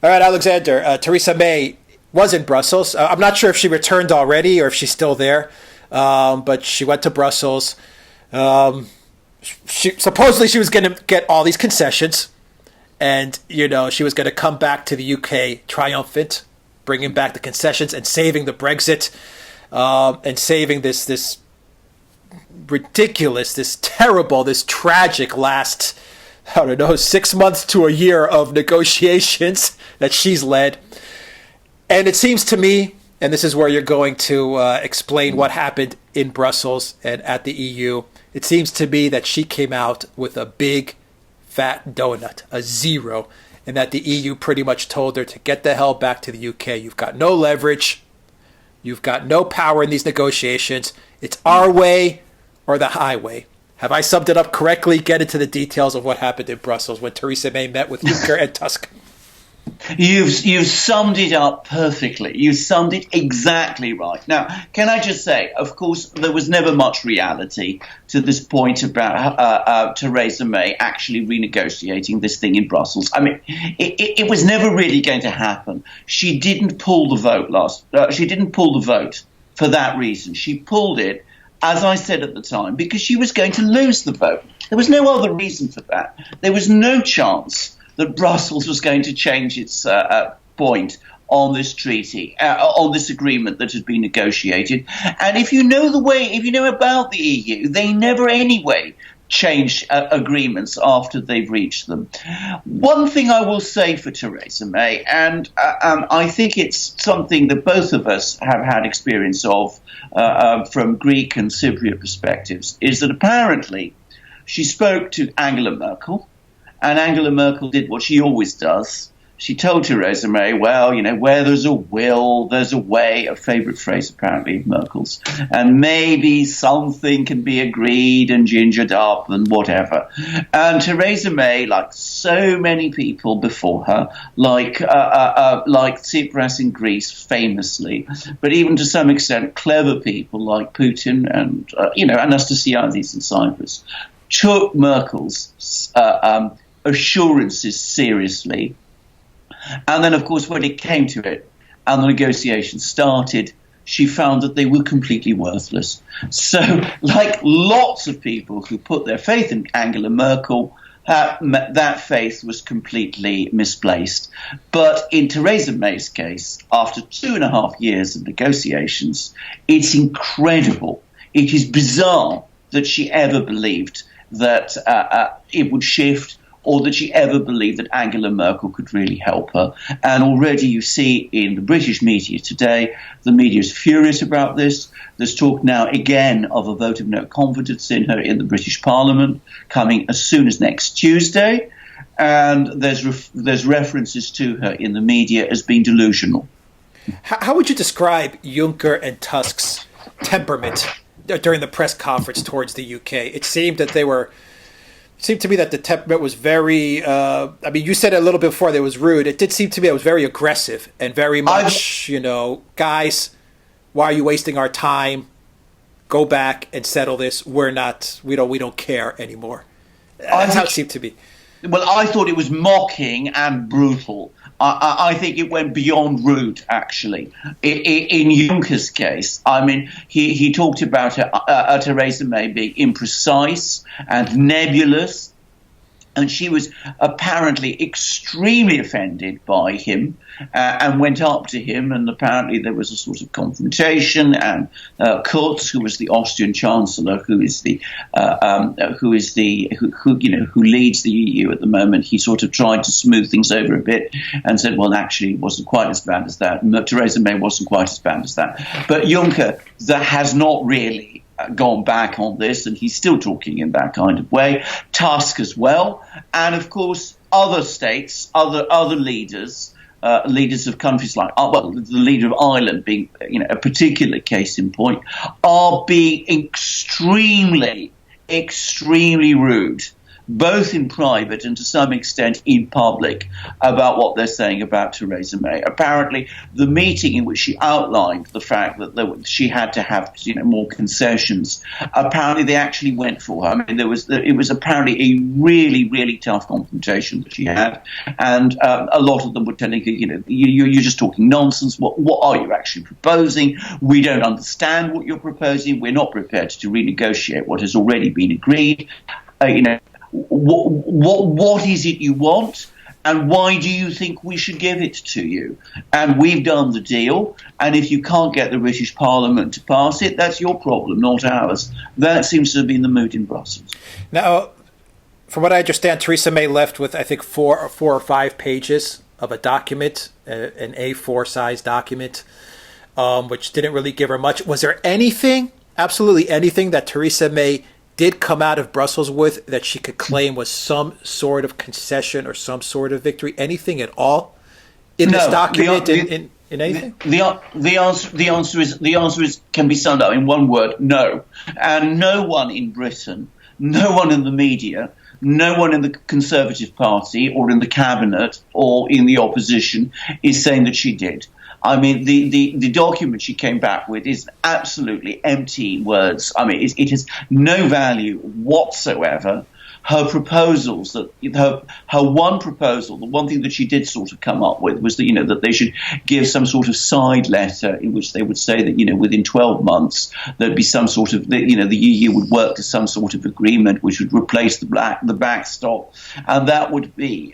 All right, Alexander. Theresa May was in Brussels. I'm not sure if she returned already or if she's still there, but she went to Brussels. Supposedly she was going to get all these concessions, and she was going to come back to the UK triumphant, bringing back the concessions and saving the Brexit, and saving this ridiculous, this terrible, this tragic last, 6 months to a year of negotiations that she's led. And it seems to me, and this is where you're going to explain what happened in Brussels and at the EU, it seems to me that she came out with a big, fat donut, a zero, and that the EU pretty much told her to get the hell back to the UK. You've got no leverage. You've got no power in these negotiations. It's our way or the highway. Have I summed it up correctly? Get into the details of what happened in Brussels when Theresa May met with Juncker and Tusk. You've summed it up perfectly. You summed it exactly right. Now, can I just say, of course, there was never much reality to this point about Theresa May actually renegotiating this thing in Brussels. I mean, it was never really going to happen. She didn't pull the vote she didn't pull the vote for that reason. She pulled it, as I said at the time, because she was going to lose the vote. There was no other reason for that. There was no chance that Brussels was going to change its point on this treaty, on this agreement that had been negotiated. And if you know about the EU, they never anyway change agreements after they've reached them. One thing I will say for Theresa May, and I think it's something that both of us have had experience of from Greek and Cypriot perspectives, is that apparently she spoke to Angela Merkel, and Angela Merkel did what she always does. She told Theresa May, well, where there's a will, there's a way, a favourite phrase apparently of Merkel's, and maybe something can be agreed and gingered up and whatever. And Theresa May, like so many people before her, like Tsipras in Greece famously, but even to some extent clever people like Putin and, Anastasiades in Cyprus, took Merkel's assurances seriously. And then, of course, when it came to it and the negotiations started, she found that they were completely worthless. So, like lots of people who put their faith in Angela Merkel, that faith was completely misplaced. But in Theresa May's case, after 2.5 years of negotiations, it's incredible. It is bizarre that she ever believed that it would shift, or that she ever believed that Angela Merkel could really help her. And already you see in the British media today, the media is furious about this. There's talk now again of a vote of no confidence in her in the British Parliament coming as soon as next Tuesday. And there's references to her in the media as being delusional. How would you describe Juncker and Tusk's temperament during the press conference towards the UK? It seemed to me that the temperament was very, you said it a little bit before that it was rude. It did seem to me it was very aggressive and very much, guys, why are you wasting our time? Go back and settle this. We don't care anymore. That's how it seemed to be. Well, I thought it was mocking and brutal. I think it went beyond rude, actually. In Juncker's case, he talked about Theresa May being imprecise and nebulous, and she was apparently extremely offended by him and went up to him, and apparently there was a sort of confrontation. And Kurz, who was the Austrian Chancellor, who leads the EU at the moment, he sort of tried to smooth things over a bit and said, well, actually, it wasn't quite as bad as that. Theresa May wasn't quite as bad as that. But Juncker, that has not really gone back on this, and he's still talking in that kind of way. Tusk as well, and of course other states, other leaders, leaders of countries like, the leader of Ireland being, a particular case in point, are being extremely, extremely rude both in private and to some extent in public, about what they're saying about Theresa May. Apparently, the meeting in which she outlined the fact that she had to have more concessions, apparently they actually went for her. I mean, it was apparently a really, really tough confrontation that she had, and a lot of them were telling her, you're just talking nonsense. What are you actually proposing? We don't understand what you're proposing. We're not prepared to renegotiate what has already been agreed. What is it you want, and why do you think we should give it to you? And we've done the deal, and if you can't get the British Parliament to pass it, that's your problem, not ours. That seems to have been the mood in Brussels. Now, from what I understand, Theresa May left with, I think, four or five pages of a document, an A4 size document, which didn't really give her much. Was there anything, absolutely anything, that Theresa May did come out of Brussels with that she could claim was some sort of concession or some sort of victory? Anything at all in this document? In anything? The answer is can be summed up in one word: no. And no one in Britain, no one in the media, no one in the Conservative Party or in the cabinet or in the opposition is saying that she did. I mean, the document she came back with is absolutely empty words. I mean, it has no value whatsoever. Her proposals, her one proposal, the one thing that she did sort of come up with was that, that they should give some sort of side letter in which they would say that, within 12 months, there'd be some sort of, the EU would work to some sort of agreement which would replace the backstop. And that would be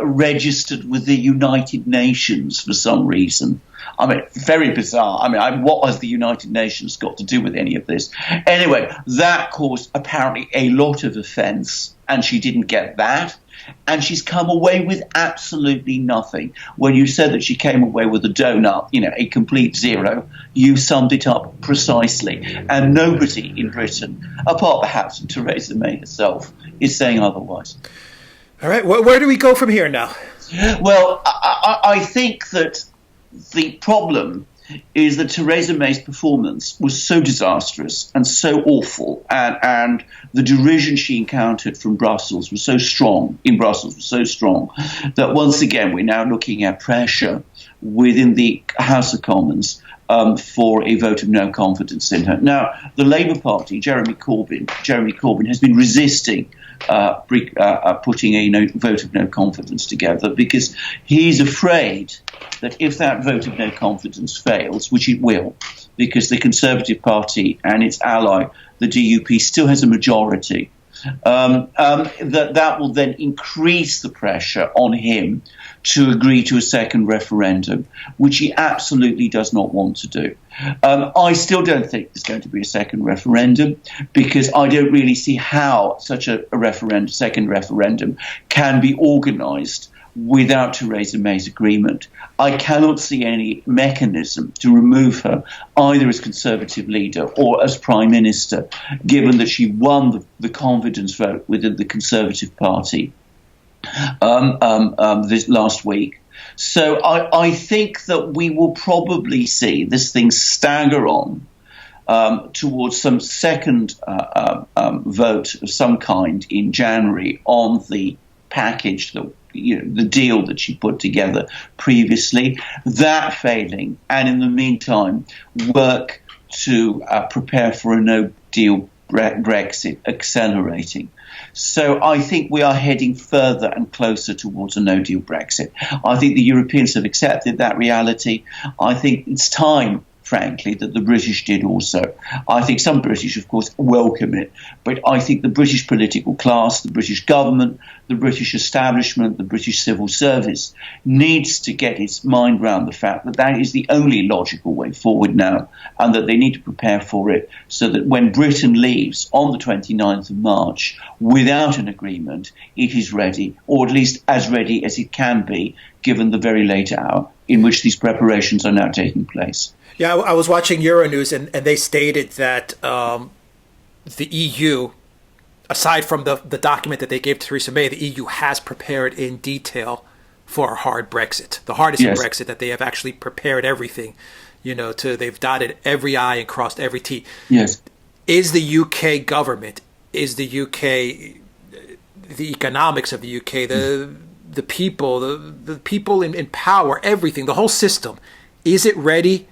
registered with the United Nations for some reason. I mean, very bizarre. I mean, what has the United Nations got to do with any of this? Anyway, that caused apparently a lot of offence, and she didn't get that. And she's come away with absolutely nothing. When you said that she came away with a donut, a complete zero, you summed it up precisely. And nobody in Britain, apart perhaps from Theresa May herself, is saying otherwise. All right, where do we go from here now? Well, I think that the problem is that Theresa May's performance was so disastrous and so awful, and the derision she encountered from Brussels was so strong, that once again we're now looking at pressure within the House of Commons for a vote of no confidence in her. Now, the Labour Party, Jeremy Corbyn has been resisting putting a vote of no confidence together because he's afraid that if that vote of no confidence fails, which it will, because the Conservative Party and its ally, the DUP, still has a majority, that will then increase the pressure on him to agree to a second referendum, which he absolutely does not want to do. I still don't think there's going to be a second referendum because I don't really see how such a second referendum can be organised without Theresa May's agreement. I cannot see any mechanism to remove her either as Conservative leader or as Prime Minister, given that she won the confidence vote within the Conservative Party this last week. So I think that we will probably see this thing stagger on towards some second vote of some kind in January on the package, the deal that she put together previously. That failing, and in the meantime, work to prepare for a no-deal Brexit accelerating. So I think we are heading further and closer towards a no-deal Brexit. I think the Europeans have accepted that reality. I think it's time, frankly, that the British did also. I think some British, of course, welcome it, but I think the British political class, the British government, the British establishment, the British civil service needs to get its mind round the fact that that is the only logical way forward now, and that they need to prepare for it so that when Britain leaves on the 29th of March without an agreement, it is ready, or at least as ready as it can be, given the very late hour in which these preparations are now taking place. Yeah, I was watching Euronews, and they stated that the EU, aside from the document that they gave to Theresa May, the EU has prepared in detail for a hard Brexit, the hardest Brexit, that they have actually prepared everything, they've dotted every I and crossed every T. Yes. Is the UK government, is the UK the economics of the UK, the people, the people in power, everything, the whole system. Is it ready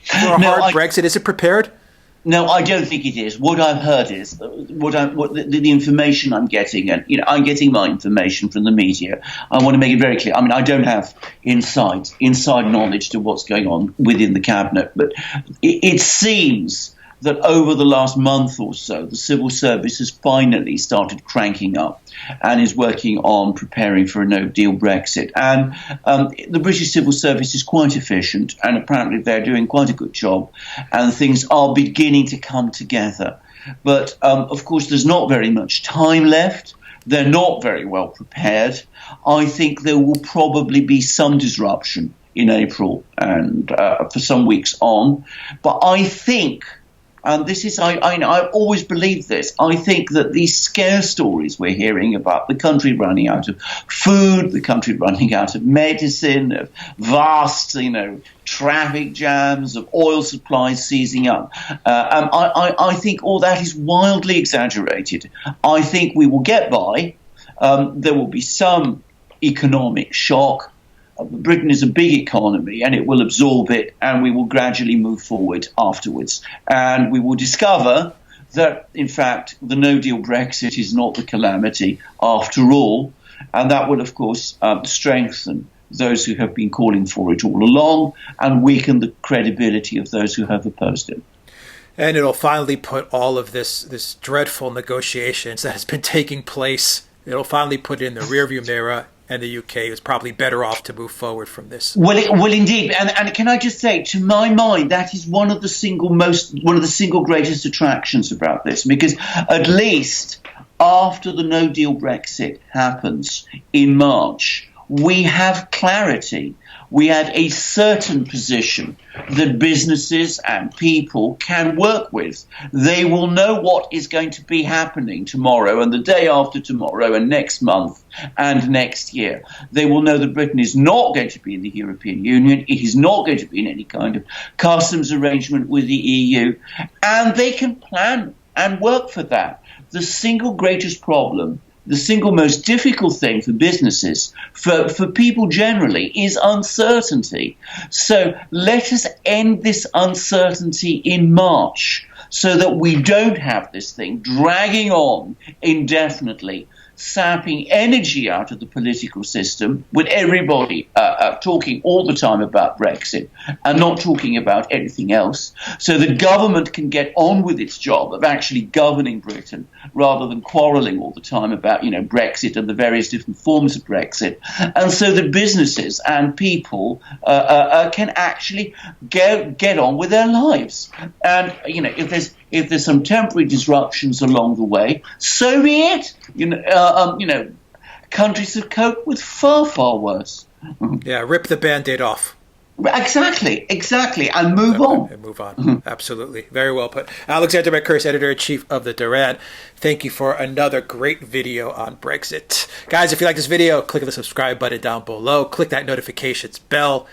for a hard Brexit? Is it prepared? No, I don't think it is. What I've heard is the information I'm getting, and I'm getting my information from the media. I want to make it very clear. I mean, I don't have inside knowledge to what's going on within the cabinet, but it seems that over the last month or so, the civil service has finally started cranking up and is working on preparing for a no-deal Brexit. And the British civil service is quite efficient, and apparently they're doing quite a good job, and things are beginning to come together. But, of course, there's not very much time left. They're not very well prepared. I think there will probably be some disruption in April and for some weeks on. But I think... And this is, I've always believed this. I think that these scare stories we're hearing about the country running out of food, the country running out of medicine, of vast, traffic jams, of oil supplies seizing up, I think all that is wildly exaggerated. I think we will get by. There will be some economic shock. Britain is a big economy, and it will absorb it, and we will gradually move forward afterwards. And we will discover that, in fact, the no-deal Brexit is not the calamity after all. And that will, of course, strengthen those who have been calling for it all along and weaken the credibility of those who have opposed it. And it'll finally put all of this dreadful negotiations that has been taking place, it'll finally put it in the rearview mirror. And the UK is probably better off to move forward from this. Well, indeed, and can I just say, to my mind, that is one of the single greatest attractions about this, because at least after the no-deal Brexit happens in March, we have clarity. We have a certain position that businesses and people can work with. They will know what is going to be happening tomorrow and the day after tomorrow and next month and next year. They will know that Britain is not going to be in the European Union. It is not going to be in any kind of customs arrangement with the EU. And they can plan and work for that. The single greatest problem, the single most difficult thing for businesses, for people generally, is uncertainty. So let us end this uncertainty in March so that we don't have this thing dragging on indefinitely, sapping energy out of the political system, with everybody talking all the time about Brexit and not talking about anything else, so the government can get on with its job of actually governing Britain rather than quarrelling all the time about, Brexit and the various different forms of Brexit, and so that businesses and people can actually get on with their lives. And, if there's some temporary disruptions along the way, so be it. Countries have coped with far, far worse. Yeah, rip the Band-Aid off. Exactly, and move on. And move on, absolutely. Very well put. Alexander Mercouris, Editor-in-Chief of the Duran. Thank you for another great video on Brexit. Guys, if you like this video, click the subscribe button down below. Click that notifications bell.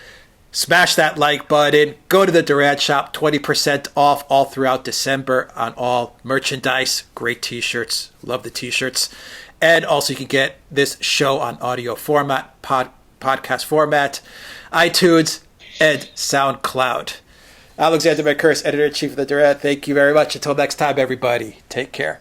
Smash that like button. Go to the Duran shop, 20% off all throughout December on all merchandise. Great t-shirts. Love the t-shirts. And also you can get this show on audio format, podcast format, iTunes, and Soundcloud. Alexander Mercouris, Editor-in-Chief of the Duran. Thank you very much. Until next time, everybody. Take care.